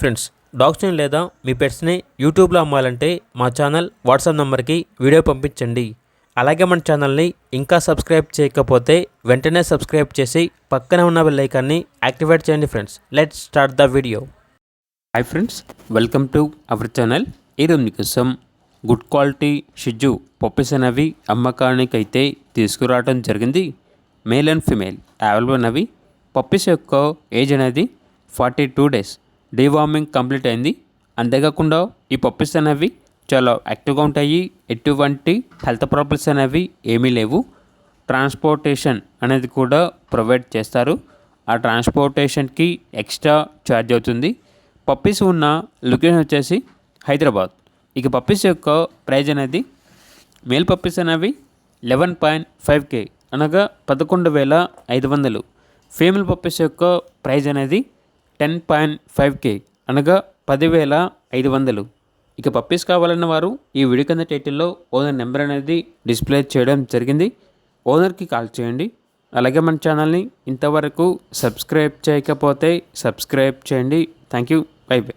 Friends, డాగ్స్ని లేదా మీ పెట్స్ని యూట్యూబ్లో అమ్మాలంటే మా ఛానల్ వాట్సాప్ నెంబర్కి వీడియో పంపించండి. అలాగే మన ఛానల్ని ఇంకా సబ్స్క్రైబ్ చేయకపోతే వెంటనే సబ్స్క్రైబ్ చేసి పక్కన ఉన్న బెల్ ఐకాన్ని యాక్టివేట్ చేయండి. Friends, let's start the video. Hi friends, welcome to our channel. ఈరోజు మీకోసం గుడ్ క్వాలిటీ షిజు పప్పీస్ అనేవి అమ్మకానికి అయితే తీసుకురావడం జరిగింది. మేల్ అండ్ ఫిమేల్ అవైలబుల్ అనేవి. పప్పీస్ యొక్క ఏజ్ అనేది 42 days. డీవార్మింగ్ కంప్లీట్ అయింది. అంతేకాకుండా ఈ పప్పీస్ అనేవి చాలా యాక్టివ్గా ఉంటాయి. ఎటువంటి హెల్త్ ప్రాబ్లమ్స్ అనేవి ఏమీ లేవు. ట్రాన్స్పోర్టేషన్ అనేది కూడా ప్రొవైడ్ చేస్తారు. ఆ ట్రాన్స్పోర్టేషన్కి ఎక్స్ట్రా ఛార్జ్ అవుతుంది. పప్పీస్ ఉన్న లొకేషన్ వచ్చేసి హైదరాబాద్. ఇక పప్పీస్ యొక్క ప్రైజ్ అనేది మేల్ పప్పీస్ అనేవి 11.5K అనగా 11,500. ఫీమేల్ పప్పీస్ యొక్క ప్రైజ్ అనేది 10.5K అనగా 10,500. ఇక పప్పీస్ కావాలన్న వారు ఈ వీడియో కింద టైటిల్లో ఓనర్ నెంబర్ అనేది డిస్ప్లే చేయడం జరిగింది. ఓనర్కి కాల్ చేయండి. అలాగే మన ఛానల్ని ఇంతవరకు సబ్స్క్రైబ్ చేయకపోతే సబ్స్క్రైబ్ చేయండి. Thank you. By by.